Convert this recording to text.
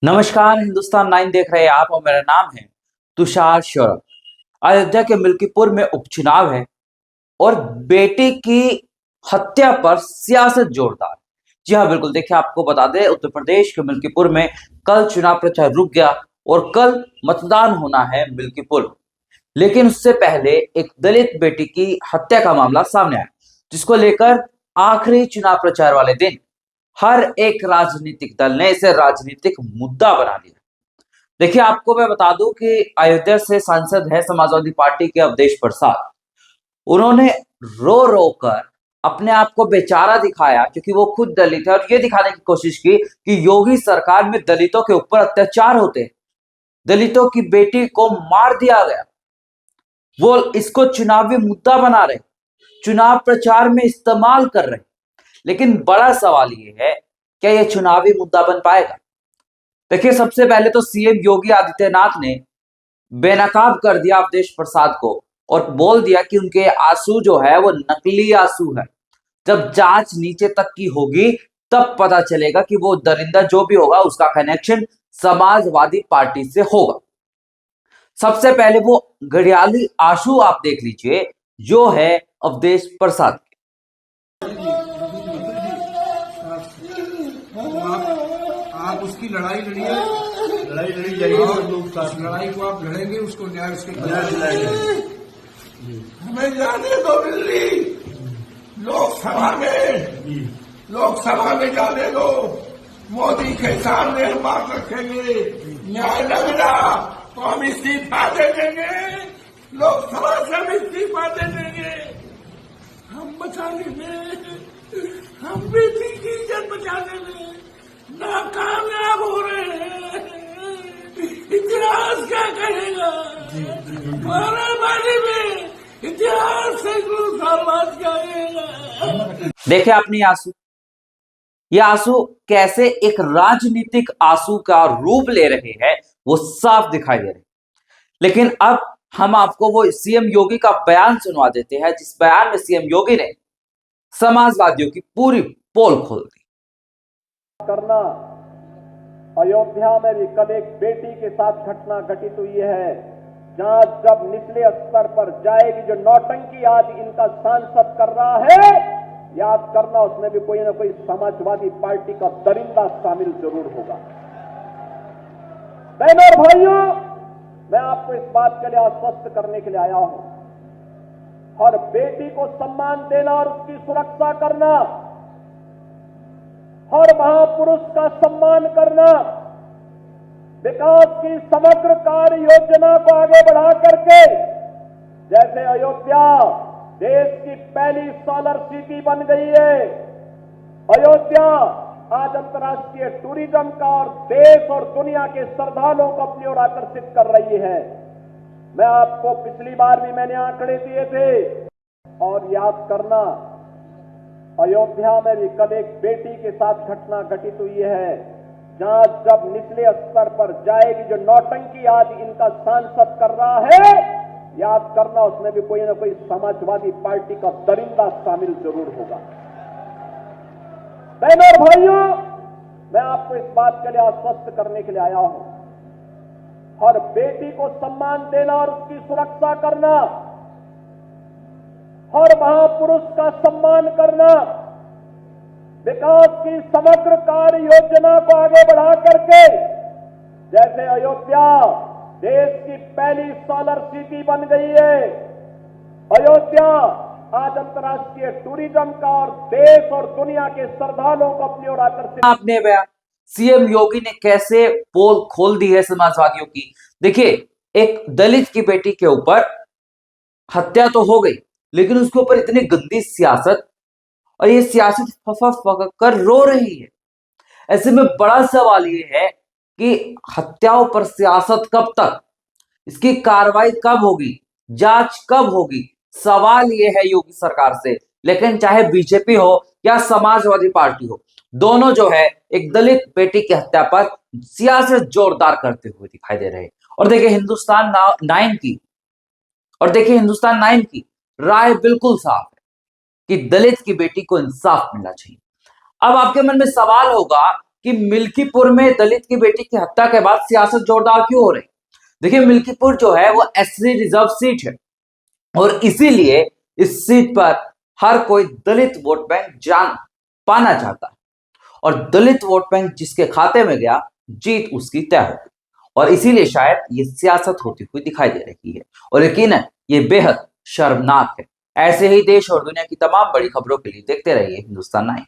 नमस्कार, हिंदुस्तान 9 देख रहे हैं आप और मेरा नाम है तुषार शौरभ। अयोध्या के मिल्कीपुर में उपचुनाव है और बेटे की हत्या पर सियासत जोरदार। जी हाँ, बिल्कुल। देखिए, आपको बता दें, उत्तर प्रदेश के मिल्कीपुर में कल चुनाव प्रचार रुक गया और कल मतदान होना है मिल्कीपुर में। लेकिन उससे पहले एक दलित बेटी की हत्या का मामला सामने आया, जिसको लेकर आखिरी चुनाव प्रचार वाले दिन हर एक राजनीतिक दल ने इसे राजनीतिक मुद्दा बना लिया। देखिए, आपको मैं बता दूं कि अयोध्या से सांसद है समाजवादी पार्टी के अवधेश प्रसाद। उन्होंने रो रो कर अपने आप को बेचारा दिखाया, क्योंकि वो खुद दलित है, और ये दिखाने की कोशिश की कि योगी सरकार में दलितों के ऊपर अत्याचार होते हैं, दलितों की बेटी को मार दिया गया। वो इसको चुनावी मुद्दा बना रहे, चुनाव प्रचार में इस्तेमाल कर रहे। लेकिन बड़ा सवाल ये है, क्या यह चुनावी मुद्दा बन पाएगा? देखिए, सबसे पहले तो सीएम योगी आदित्यनाथ ने बेनकाब कर दिया अवधेश प्रसाद को और बोल दिया कि उनके आंसू जो है वो नकली आंसू है। जब जांच नीचे तक की होगी तब पता चलेगा कि वो दरिंदा जो भी होगा उसका कनेक्शन समाजवादी पार्टी से होगा। सबसे पहले वो घड़ियाली आंसू आप देख लीजिए, जो है अवधेश प्रसाद। आप उसकी लड़ाई लड़िए, लड़ाई लड़ी जाएगी और लोग साथ लड़ाई को आप लड़ेंगे, उसको न्याय उसके दिलाएंगे। हमें जाने दो दिल्ली, लोकसभा में जाने दो। मोदी के सामने हम बात रखेंगे, न्याय लगना तो हम इस्तीफा दे देंगे, लोकसभा से हम इस्तीफा दे देंगे। हम बचाने में, हम बेटी की इज्जत बचाने में नाकामयाब हो रहे हैं। इतिहास क्या कहेगा? मारामारी में इतिहास सैकड़ों साल बाद क्या कहेगा? देखे आपने ये आंसू कैसे एक राजनीतिक आंसू का रूप ले रहे हैं, वो साफ दिखाई दे रहे हैं। लेकिन अब हम आपको वो सीएम योगी का बयान सुनवा देते हैं, जिस बयान में सीएम योगी ने समाजवादियों की पूरी पोल खोल दी। करना अयोध्या में भी कल एक बेटी के साथ घटना घटित हुई है। जांच जब निचले स्तर पर जाएगी, जो नौटंकी आज इनका सांसद कर रहा है, याद करना उसमें भी कोई ना कोई समाजवादी पार्टी का दरिंदा शामिल जरूर होगा। बहनों और भाइयों, मैं आपको इस बात के लिए आश्वस्त करने के लिए आया हूं। हर बेटी को सम्मान देना और उसकी सुरक्षा करना, हर महापुरुष का सम्मान करना, विकास की समग्र कार्य योजना को आगे बढ़ा करके, जैसे अयोध्या देश की पहली सोलर सिटी बन गई है, अयोध्या आज अंतर्राष्ट्रीय टूरिज्म का और देश और दुनिया के श्रद्धालुओं को अपनी ओर आकर्षित कर रही है। मैं आपको पिछली बार भी मैंने आंकड़े दिए थे, और याद करना अयोध्या में भी कल एक बेटी के साथ घटना घटित हुई है। जांच जब निचले स्तर पर जाएगी, जो नौटंकी आज इनका सांसद कर रहा है, याद करना उसमें भी कोई ना कोई समाजवादी पार्टी का दरिंदा शामिल जरूर होगा। बहनों और भाइयों, मैं आपको इस बात के लिए आश्वस्त करने के लिए आया हूं। हर बेटी को सम्मान देना और उसकी सुरक्षा करना, हर महापुरुष का सम्मान करना, विकास की समग्र कार्य योजना को आगे बढ़ा करके, जैसे अयोध्या देश की पहली सोलर सिटी बन गई है, अयोध्या आज अंतर्राष्ट्रीय टूरिज्म का और देश और दुनिया के श्रद्धालुओं को अपनी ओर आकर्षित। आपने बयान सीएम योगी ने कैसे पोल खोल दी है समाजवादियों की। देखिए, एक दलित की बेटी के ऊपर हत्या तो हो गई, लेकिन उसके ऊपर इतनी गंदी सियासत, और ये सियासत फक कर रो रही है। ऐसे में बड़ा सवाल ये है कि हत्याओं पर सियासत कब तक, इसकी कार्रवाई कब होगी, जांच कब होगी? सवाल ये है योगी सरकार से। लेकिन चाहे बीजेपी हो या समाजवादी पार्टी हो, दोनों जो है एक दलित बेटी की हत्या पर सियासत जोरदार करते हुए दिखाई दे रहे हैं। और देखिए हिंदुस्तान 9 की राय बिल्कुल साफ है कि दलित की बेटी को इंसाफ मिलना चाहिए। अब आपके मन में सवाल होगा कि मिल्कीपुर में दलित की बेटी की हत्या के बाद सियासत जोरदार क्यों हो रही। देखिए, मिल्कीपुर जो है वो एससी रिजर्व सीट है और इसीलिए इस सीट पर हर कोई दलित वोट बैंक जान पाना चाहता है और दलित वोट बैंक जिसके खाते में गया, जीत उसकी तय हो गई और इसीलिए शायद ये सियासत होती हुई दिखाई दे रही है और यकीनन ये बेहद शर्मनाक है। ऐसे ही देश और दुनिया की तमाम बड़ी खबरों के लिए देखते रहिए हिंदुस्तान 9।